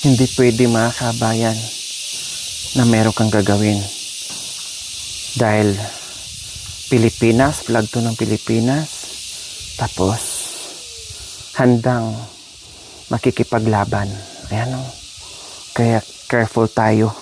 Hindi pwede mga kabayan na meron kang gagawin. Dahil Pilipinas, flag to ng Pilipinas. Tapos, handang makikipaglaban. Ayan o. Kaya careful tayo.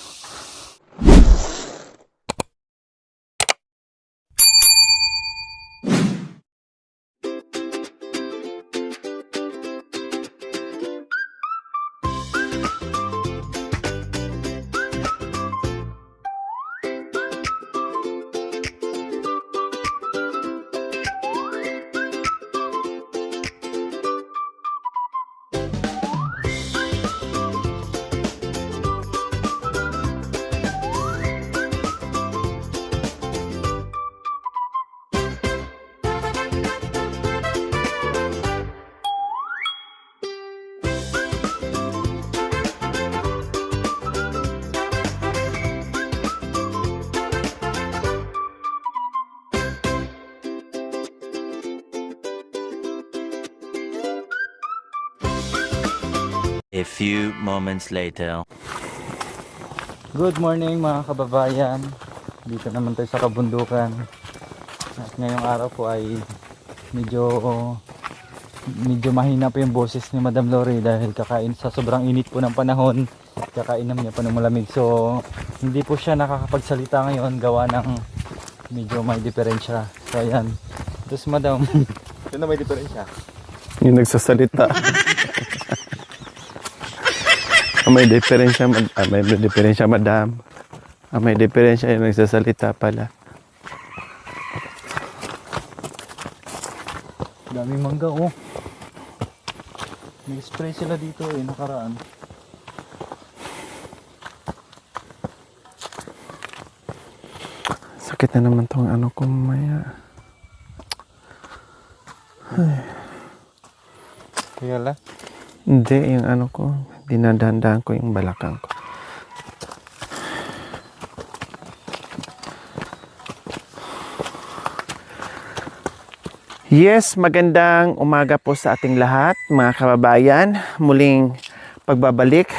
A few moments later. Good morning mga kababayan. Dito naman tayo sa kabundukan. At ngayong araw po ay medyo mahina po yung boses ni Madam Lori dahil kakain sa sobrang init po ng panahon. Kakainom niya po ng malamig. So hindi po siya nakakapagsalita ngayon gawa ng medyo may diferensya. So ayan. Tapos Madam, Yun na may diferensya. Yung nagsasalita. May diferensya, may diferensya, madam. May diferensya yung nagsasalita pala. daming mangga oh. Nag-spray sila dito nakaraan. Sakit na naman tong ano ko mamaya. Kaya la? Hindi, yung ano ko. Dinadandaan ko yung balakang ko. Yes, magandang umaga po sa ating lahat, mga kababayan. Muling pagbabalik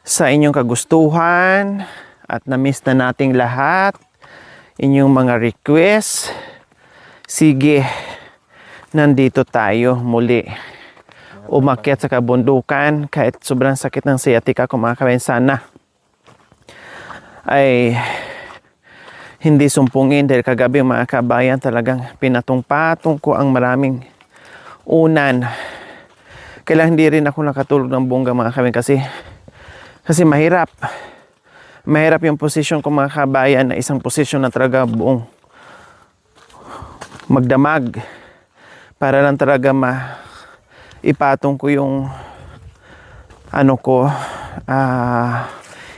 sa inyong kagustuhan at na-miss na nating lahat inyong mga request. Sige, nandito tayo muli. Umakyat sa kabundukan kahit sobrang sakit ng sciatica ko mga kabayan. Sana ay hindi sumpungin dahil kagabi mga kabayan talagang pinatong-patong ko ang maraming unan. Kailangan hindi rin ako nakatulog ng bongga mga kabayan kasi mahirap yung posisyon ko mga kabayan na isang posisyon na talaga buong magdamag para lang talaga ipatong ko yung ano ko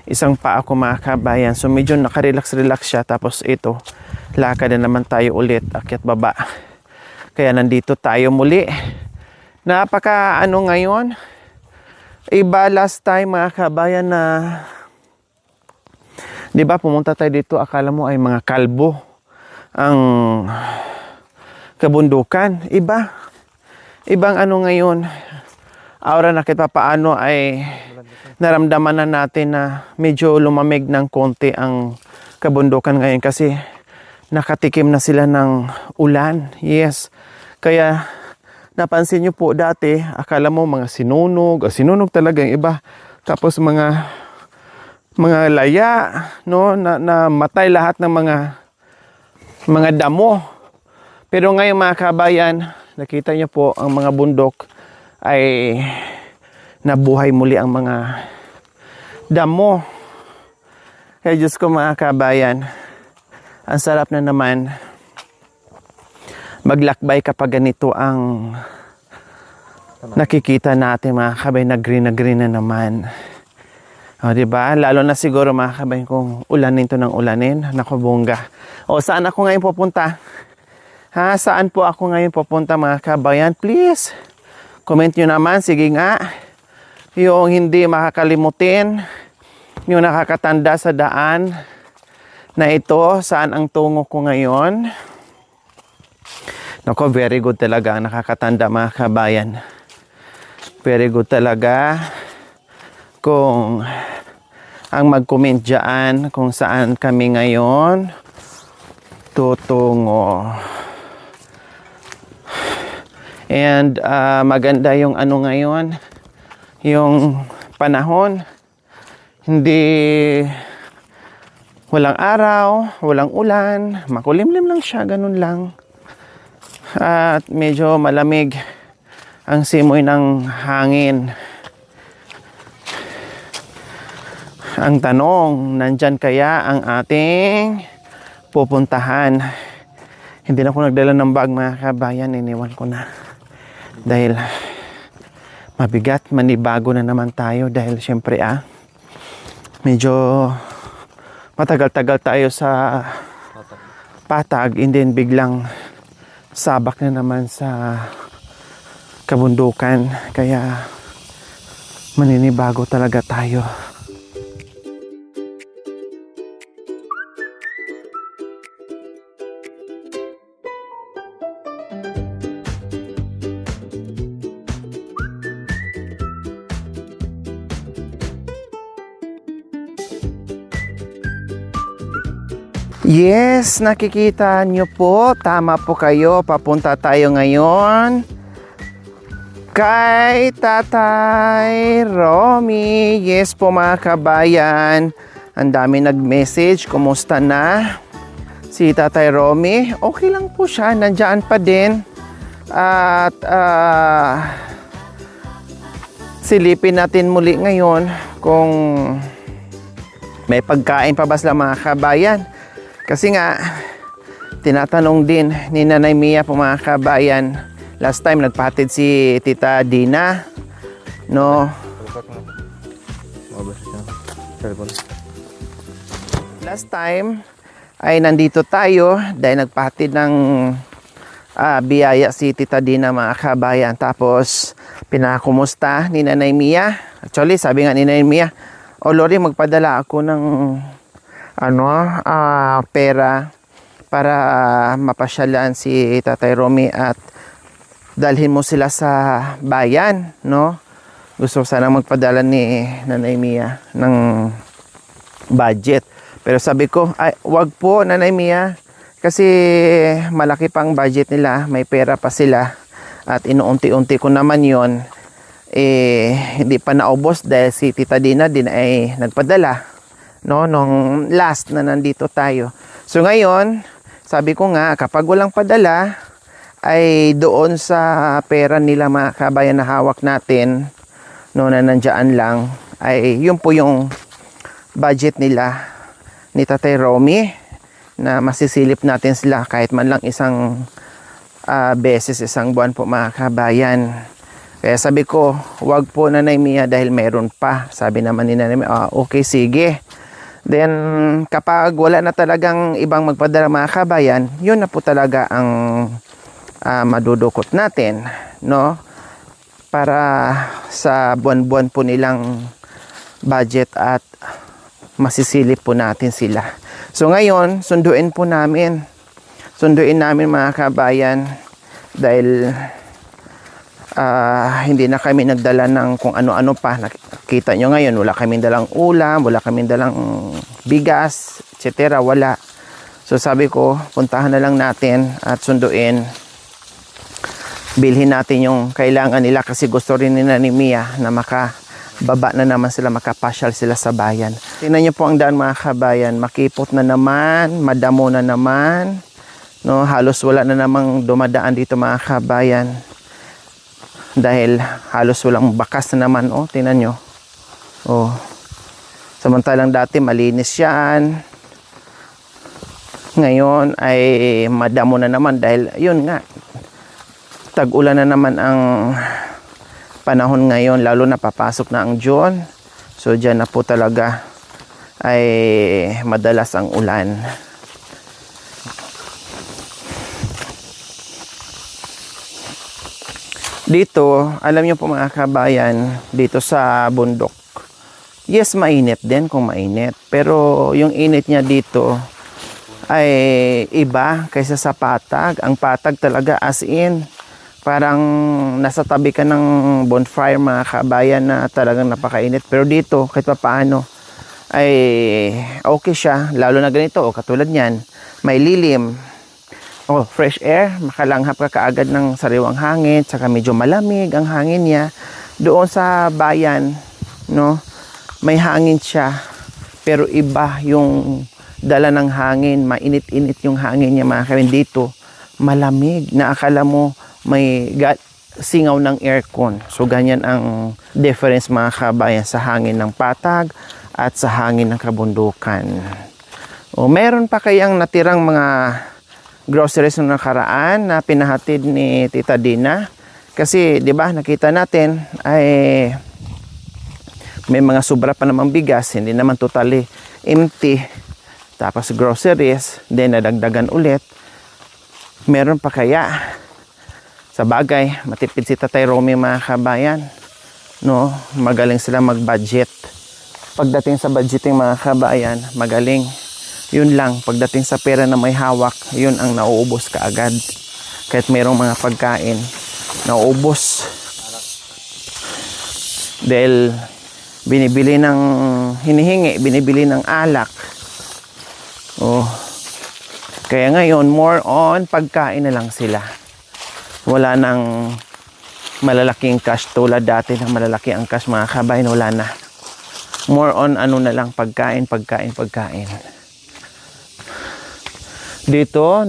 isang paa ko mga kabayan. So medyo nakarelax siya. Tapos ito, lakad na naman tayo ulit, akyat baba. Kaya nandito tayo muli. Napaka ano ngayon, iba last time mga kabayan na di ba pumunta tayo dito, akala mo ay mga kalbo ang kabundukan. Ibang ano ngayon, aura na kahit paano ay naramdaman na natin na medyo lumamig ng konti ang kabundukan ngayon kasi nakatikim na sila ng ulan. Yes. Kaya napansin nyo po dati, akala mo mga sinunog talaga yung iba. Tapos mga laya, no, na matay lahat ng mga damo. Pero ngayon mga kabayan, nakita niyo po ang mga bundok ay nabuhay muli ang mga damo. Kaya Diyos ko mga kabayan, ang sarap na naman maglakbay kapag ganito ang nakikita natin mga kabayan, na green na naman. O diba? Lalo na siguro mga kabayan kung ulanin to ng ulanin, nakabungga. O saan ako ngayon pupunta? Saan po ako ngayon pupunta mga kabayan? Please, comment nyo naman. Sige nga. Yung hindi makakalimutin. Yung nakakatanda sa daan na ito. Saan ang tungo ko ngayon? Nako, very good talaga ang nakakatanda mga kabayan. Very good talaga. kung ang mag-comment dyan kung saan kami ngayon tutungo. And maganda yung ano ngayon, yung panahon. Hindi, walang araw, walang ulan, makulimlim lang siya, ganun lang. At medyo malamig ang simoy ng hangin. Ang tanong, nandyan kaya ang ating pupuntahan? Hindi na ako nagdala ng bag, mga kabayan, iniwan ko na. Dahil mabigat, manibago na naman tayo dahil syempre medyo matagal-tagal tayo sa patag, and then biglang sabak na naman sa kabundukan, kaya maninibago talaga tayo. Yes, nakikita nyo po, tama po kayo, papunta tayo ngayon kay Tatay Romy. Yes po mga kabayan, ang dami nag-message, kumusta na si Tatay Romy? Okay lang po siya, nandiyan pa din. At silipin natin muli ngayon kung may pagkain pa ba sila mga kabayan. Kasi nga, tinatanong din ni Nanay Mia po mga kabayan. Last time, nagpahatid si Tita Dina. No? Last time, ay nandito tayo dahil nagpahatid ng biyaya si Tita Dina mga kabayan. Tapos, pinakumusta ni Nanay Mia. Actually, sabi nga ni Nanay Mia, "O Lori, magpadala ako ng pera para mapasyalan si Tatay Romy at dalhin mo sila sa bayan, no?" Gusto sana magpadala ni Nanay Mia ng budget. Pero sabi ko, ay, wag po Nanay Mia, kasi malaki pang budget nila, may pera pa sila at inuunti-unti ko naman yon, hindi pa naubos dahil si Tita Dina din ay nagpadala, no, nung last na nandito tayo. So ngayon, sabi ko nga, kapag walang padala, ay doon sa pera nila mga kabayan na hawak natin, no, na nandiyan lang, ay yun po yung budget nila ni Tatay Romy, na masisilip natin sila kahit man lang isang beses, isang buwan po mga kabayan. Kaya sabi ko, wag po Nanay Mia dahil meron pa. Sabi naman ni Nanay Mia, okay, sige. Then, kapag wala na talagang ibang magpadala mga kabayan, yun na po talaga ang madudukot natin, no? Para sa buwan-buwan po nilang budget at masisilip po natin sila. So ngayon, sunduin namin mga kabayan dahil hindi na kami nagdala ng kung ano-ano pa. Nakita nyo ngayon, wala kaming dalang ulam, wala kaming dalang bigas, etc. Wala. So sabi ko, puntahan na lang natin at sunduin. Bilhin natin yung kailangan nila kasi gusto rin nila ni Mia na makababa na naman sila, makapasyal sila sa bayan. Tingnan nyo po ang daan mga kabayan, makipot na naman, madamo na naman. No, halos wala na namang dumadaan dito mga kabayan. Dahil halos walang bakas na naman. Oh, tingnan nyo. Oh. Samantalang dati malinis yan. Ngayon ay madamo na naman dahil yun nga, tag-ulan na naman ang panahon ngayon, lalo na papasok na ang June. So dyan na po talaga ay madalas ang ulan. Dito, alam nyo po mga kabayan, dito sa bundok, yes, mainit din kung mainit. Pero yung init niya dito ay iba kaysa sa patag. Ang patag talaga as in Parang nasa tabi ka ng bonfire mga kabayan na talagang napakainit. Pero dito, kahit pa paano, ay okay siya. Lalo na ganito, katulad niyan, may lilim. Fresh air, makalanghap ka kaagad ng sariwang hangin, saka medyo malamig ang hangin niya. Doon sa bayan, no, may hangin siya, pero iba yung dala ng hangin, mainit-init yung hangin niya mga kabayan. Dito, malamig, na akala mo may singaw ng aircon. So, ganyan ang difference mga kabayan sa hangin ng patag at sa hangin ng kabundukan. Meron pa kayang natirang mga groceries na nakaraan na pinahatid ni Tita Dina? Kasi, di ba, nakita natin ay may mga sobra pa namang bigas, hindi naman totally empty. Tapos groceries, then nadagdagan ulit. Meron pa kaya? Sa bagay, matipid si Tatay Romy mga kabayan. No, magaling sila mag-budget. Pagdating sa budgeting mga kabayan, magaling. Yun lang, pagdating sa pera na may hawak, yun ang nauubos kaagad. Kahit mayroong mga pagkain, nauubos. Dahil binibili ng hinihingi, binibili ng alak. Kaya ngayon, more on pagkain na lang sila. Wala nang malalaking cash tulad dati na malalaki ang cash mga kabayan, wala na. More on ano na lang, pagkain. Dito,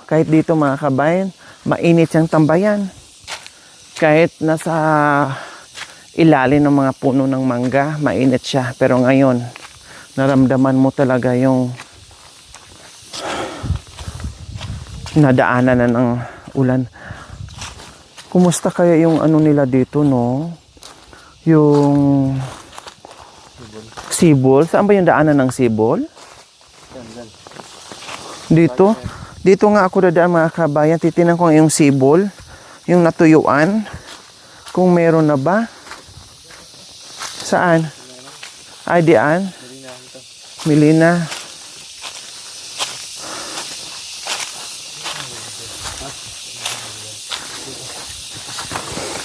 kahit dito mga kabayan, mainit siyang tambayan. Kahit nasa ilalim ng mga puno ng mangga, mainit siya. Pero ngayon, naramdaman mo talaga yung nadaanan na ng ulan. Kumusta kaya yung nila dito, no? Yung Sibol. Saan ba yung daanan ng Sibol? Dito. Dito nga ako dadaan mga kabayan. Titinan ko yung Sibol. Yung natuyuan. Kung meron na ba? Saan? Ay, diyan? Milina.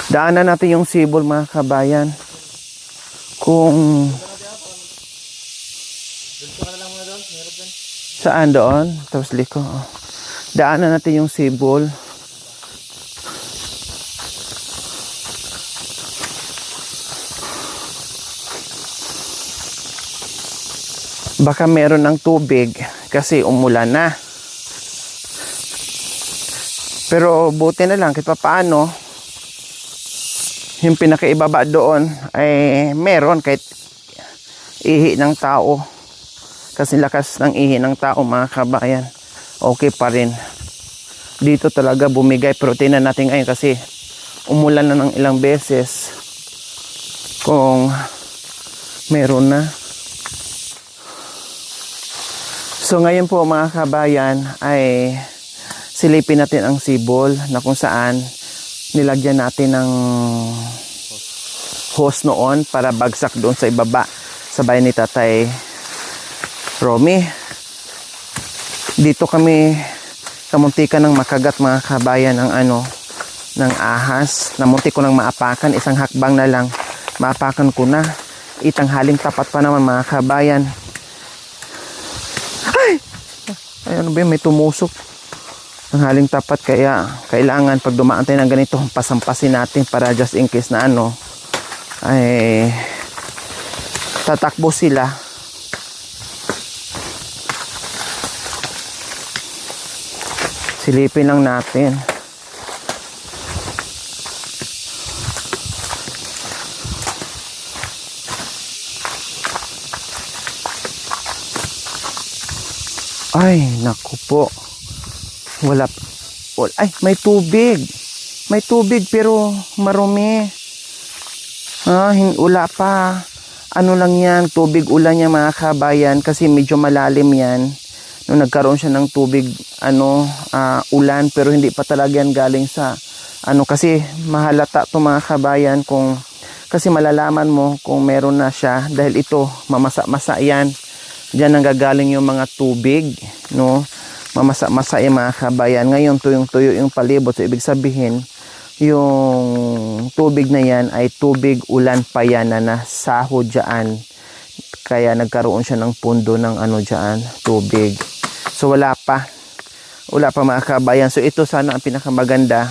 Daanan natin yung Sibol mga kabayan. Kung saan doon? Tapos liko. Daanan natin yung Sibol. Baka meron ng tubig kasi umulan na. Pero buti na lang kahit paano, yung pinakaibaba doon ay meron kahit ihi ng tao. Kasi lakas ng ihi ng tao mga kabayan, okay pa rin. Dito talaga bumigay. Pero tingnan natin ngayon kasi umulan na ng ilang beses. Kung meron na. So ngayon po mga kabayan ay silipin natin ang Sibol na kung saan nilagyan natin ng hose noon para bagsak doon sa ibaba sa bahay ni Tatay Romy. Dito kami kamuntikan ng makagat mga kabayan ng ng ahas. Namuntik ko ng maapakan, isang hakbang na lang maapakan ko na. Itanghaling tapat pa naman mga kabayan. Ay, ano ba yun? May tumusok. Ang haling tapat, kaya kailangan pag dumaan tayo ng ganito, pasampasin natin para just in case na ay tatakbo sila. Silipin lang natin. Ay, naku po. Wala. Ay, may tubig. May tubig pero marumi. Wala pa. Ano lang yan, tubig ulan niya mga kabayan kasi medyo malalim yan. Nung nagkaroon siya ng tubig, ulan pero hindi pa talaga yan galing sa kasi mahalata to mga kabayan kasi malalaman mo kung meron na siya dahil ito mamasa-masa yan. Diyan nanggagaling yung mga tubig, no? mamasa-masa yung mga kabayan. Ngayon tuyong-tuyo yung palibot, so ibig sabihin yung tubig na yan ay tubig ulan pa yan na nasahod dyan, kaya nagkaroon siya ng pundo ng ano dyan, tubig. So wala pa mga kabayan. So ito sana ang pinakamaganda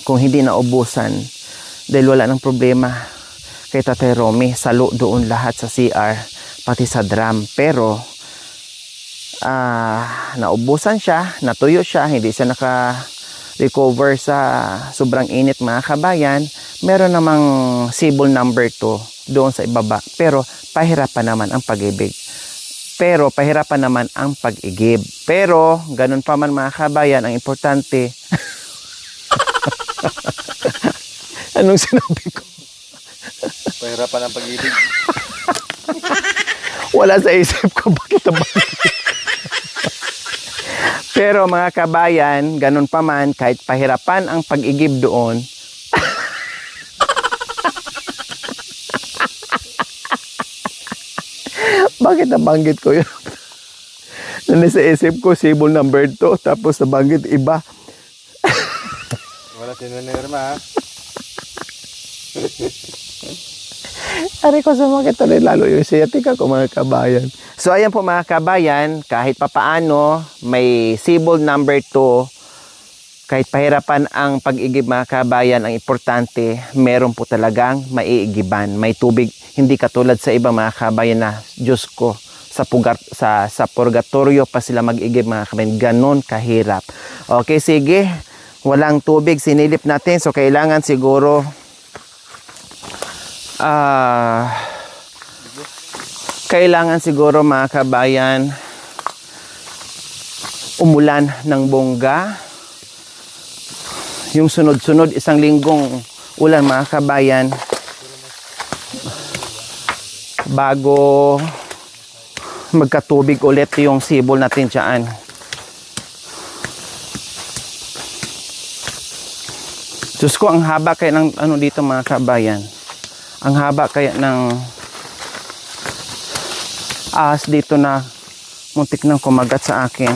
kung hindi naubusan, dahil wala ng problema kay Tatay Romy, salo doon lahat sa CR pati sa drum. Pero naubusan siya, natuyo siya, hindi siya naka-recover sa sobrang init mga kabayan. Meron namang civil number 2 doon sa ibaba, pero pahirapan naman ang pag-ibig. Pero ganun pa man mga kabayan, ang importante anong sinabi ko? Pahirapan ang pag-ibig. Wala sa isip ko bakit ba? Pero mga kabayan, ganun pa man, kahit pahirapan ang pag-igib doon, bakit nabanggit ko yun? Nasa isip ko, civil number 2, tapos nabanggit iba. Wala sinunirma ha. Ari ko sumakit tuloy lalo yung sciatica ko mga kabayan. So ayan po mga kabayan, kahit papaano may civil number 2, kahit pahirapan ang pag-igib mga kabayan, ang importante meron po talagang maiigiban, may tubig. Hindi katulad sa iba mga kabayan na Diyos ko, sa purgatorio pa sila mag-igib mga kabayan. Ganon kahirap. Okay, sige, walang tubig, sinilip natin, so kailangan siguro mga kabayan umulan ng bongga. Yung sunod-sunod isang linggong ulan mga kabayan bago magkatubig ulit yung sibol natin dyan. Diyos ko, ang haba kaya ng ano dito mga kabayan. Ang haba kaya ng ahas dito na muntik nang kumagat sa akin.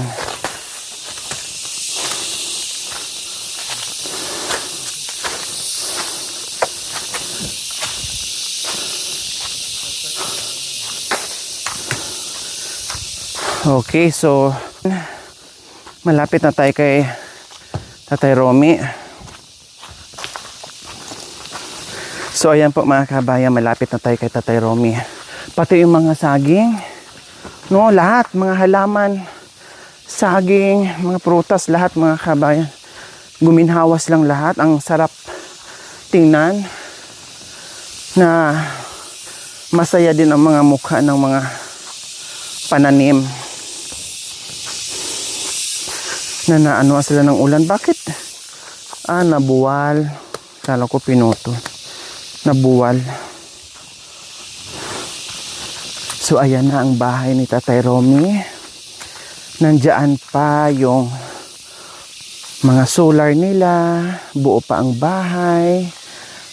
Okay, so malapit na tayo kay Tatay Romy. So ayan po mga kabayan, malapit na tayo kay Tatay Romy. Pati yung mga saging, no, lahat, mga halaman, saging, mga prutas, lahat mga kabayan. Guminhawas lang lahat. Ang sarap tingnan na masaya din ang mga mukha ng mga pananim na naano sila ng ulan. Bakit? Nabuwal. Kala ko pinuto. Nabuwal. So ayan na ang bahay ni Tatay Romy. Nandiyan pa yung mga solar nila. Buo pa ang bahay.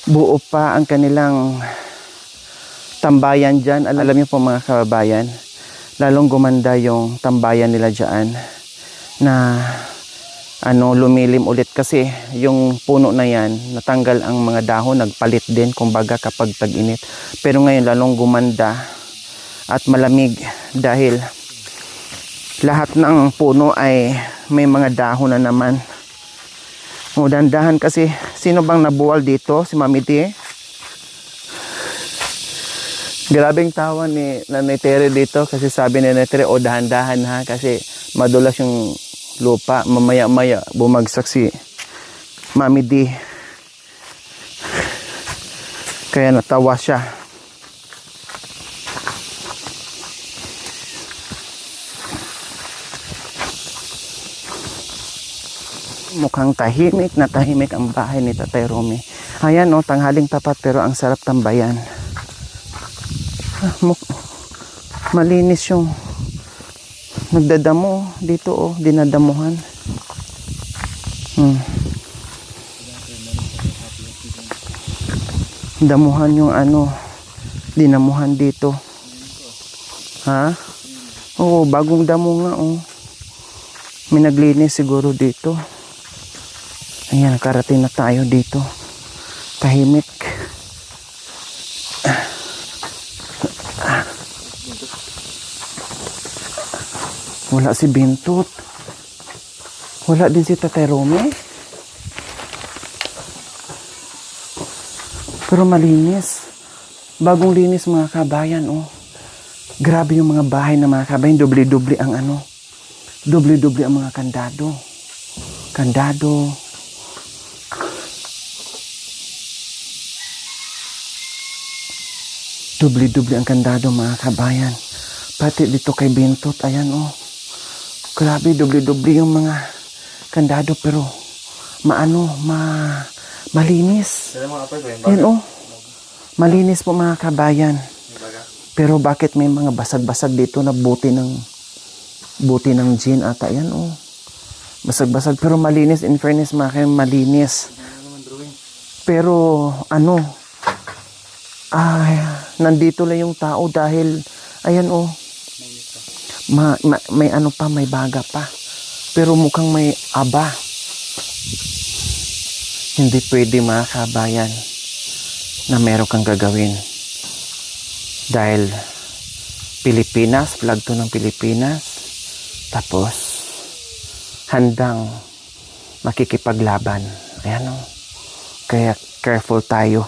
Buo pa ang kanilang tambayan dyan. Alam niyo po mga kababayan, lalong gumanda yung tambayan nila dyan na lumilim ulit kasi yung puno na yan, natanggal ang mga dahon, nagpalit din kumbaga kapag tag-init. Pero ngayon lalong gumanda at malamig dahil lahat ng puno ay may mga dahon na naman. O dandahan kasi, sino bang nabuwal dito? Si Mami T? Grabing tawa ni Nanay Tere dito kasi sabi ni Nanay Tere, dahan-dahan ha, kasi madulas yung lupa, mamaya-maya bumagsak si Mami D. Kaya natawa siya. Mukhang tahimik na tahimik ang bahay ni Tatay Romy. Ayan tanghaling tapat pero ang sarap tambayan. Malinis yung nagdadamo dito dinadamuhan. Damuhan yung dinamuhan dito. Ha? Oo, bagong damo nga May naglinis siguro dito. Ayan, karating na tayo dito. Tahimik. Wala si Bintot. Wala din si Tatay Rome. Pero malinis. Bagong linis mga kabayan, oh. Grabe yung mga bahay na mga kabayan. Doble-doble ang ano. Doble-doble ang mga kandado. Kandado. Doble-doble ang kandado mga kabayan. Pati dito kay Bintot, ayan oh. Grabe, doble-doble yung mga kandado pero malinis. Ayan oh. Malinis po mga kabayan. Pero bakit may mga basag-basag dito na buti ng gin ata yan oh. Basag-basag pero malinis, in fairness mga kabayan, malinis. Pero nandito lang yung tao dahil ayan oh. May ano pa, may baga pa. Pero mukhang may aba. Hindi pwede mga kabayan na meron kang gagawin. Dahil Pilipinas, flag to ng Pilipinas. Tapos handang makikipaglaban. Ayan o. Kaya careful tayo.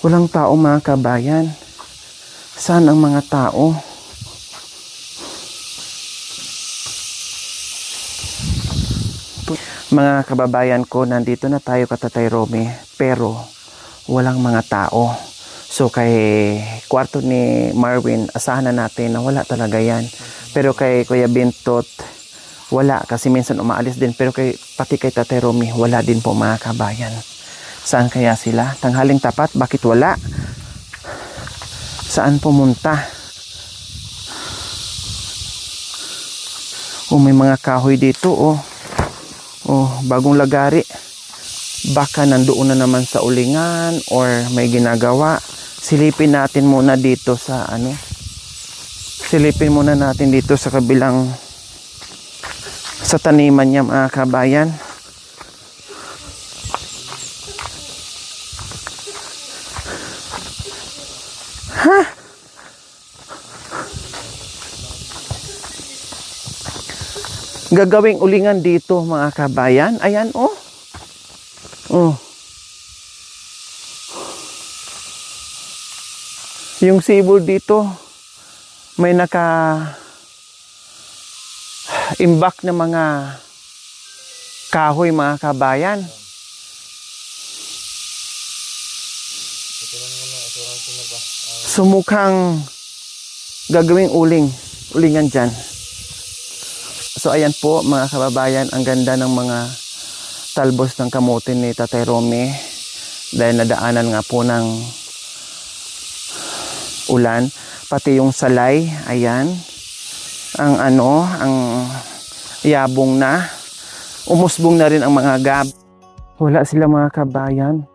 Walang tao mga kabayan. Saan ang mga tao? Mga kababayan ko, nandito na tayo ka Tatay Rome, pero walang mga tao. So kay kwarto ni Marvin, asahan na natin na wala talaga yan. Pero kay Kuya Bintot, wala kasi minsan umaalis din. Pero pati kay Tatay Rome, wala din po mga kabayan. Saan kaya sila? Tanghaling tapat, bakit wala? Saan pumunta? Oh, may mga kahoy dito, oh. Oh, bagong lagari. Baka nandoon na naman sa ulingan or may ginagawa. Silipin natin muna dito sa Silipin muna natin dito sa kabilang sa taniman niya mga kabayan. Gagawing ulingan dito mga kabayan. Ayan oh. Oh. Yung sibol dito may imbak na mga kahoy mga kabayan. Sumukhang gagawing ulingan dyan. So ayan po mga kababayan, ang ganda ng mga talbos ng kamote ni Tatay Rome dahil nadaanan nga po ng ulan. Pati yung salay, ayan, ang yabong na, umusbong na rin ang mga gab. Wala sila mga kabayan.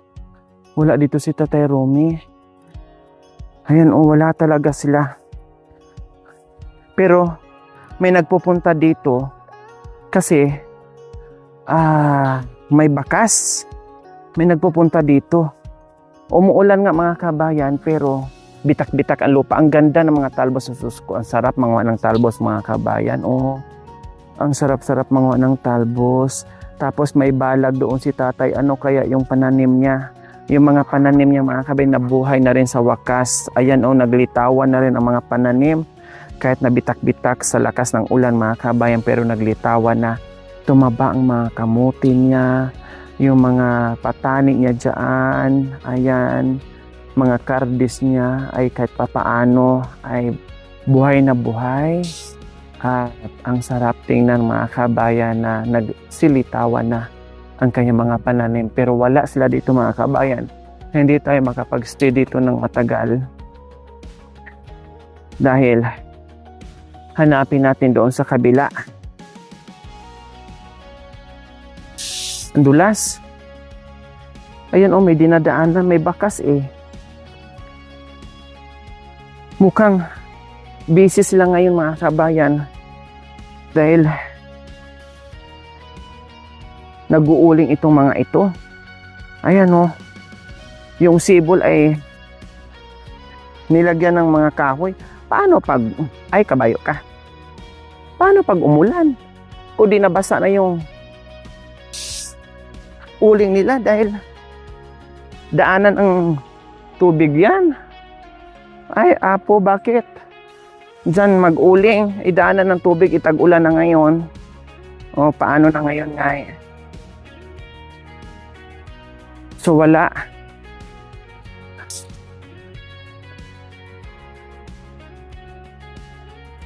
Wala dito si Tatay Rome. Ayan oh, wala talaga sila. Pero may nagpupunta dito kasi may bakas. May nagpupunta dito. Umuulan nga mga kabayan pero bitak-bitak ang lupa. Ang ganda ng mga talbos sa susko. Ang sarap mga ng talbos mga kabayan. Oh, ang sarap-sarap mga ng talbos. Tapos may balag doon si tatay. Ano kaya yung pananim niya? Yung mga pananim niya mga kabayan nabuhay na rin sa wakas. Ayan oh, naglitawan na rin ang mga pananim. Kahit nabitak-bitak sa lakas ng ulan mga kabayan pero naglitawan na, tumaba ang mga kamuti niya, yung mga patani niya dyan, ayan, mga kardis niya ay kahit papaano ay buhay na buhay. At ang sarap tingnan mga kabayan na nagsilitawan na ang kanyang mga pananim. Pero wala sila dito mga kabayan. Hindi tayo makapag-stay dito ng matagal. Dahil hanapin natin doon sa kabila. Ang dulas. Ayan oh, may dinadaanan, may bakas eh. Mukhang busy sila ngayon mga kabayan. Dahil nag-uuling itong mga ito. Ayan oh, yung sibol ay nilagyan ng mga kahoy. Paano pag, ay kabayo ka. Paano pag umulan? O di nabasa na yung uling nila dahil daanan ang tubig yan. Ay, apo, bakit? Diyan mag-uling, idaanan ng tubig, itag-ulan na ngayon. O, paano na ngayon nga eh? So, wala.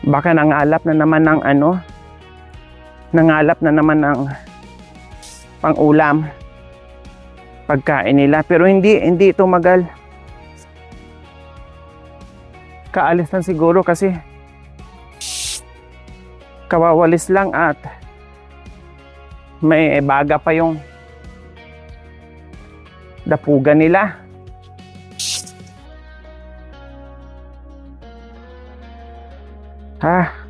Baka nangalap na naman ng ano, nangalap na naman ng pang-ulam. Pagkain nila. Pero hindi tumagal. Kaalis lang siguro kasi kawawalis lang at may baga pa yung dapugan nila. Ha?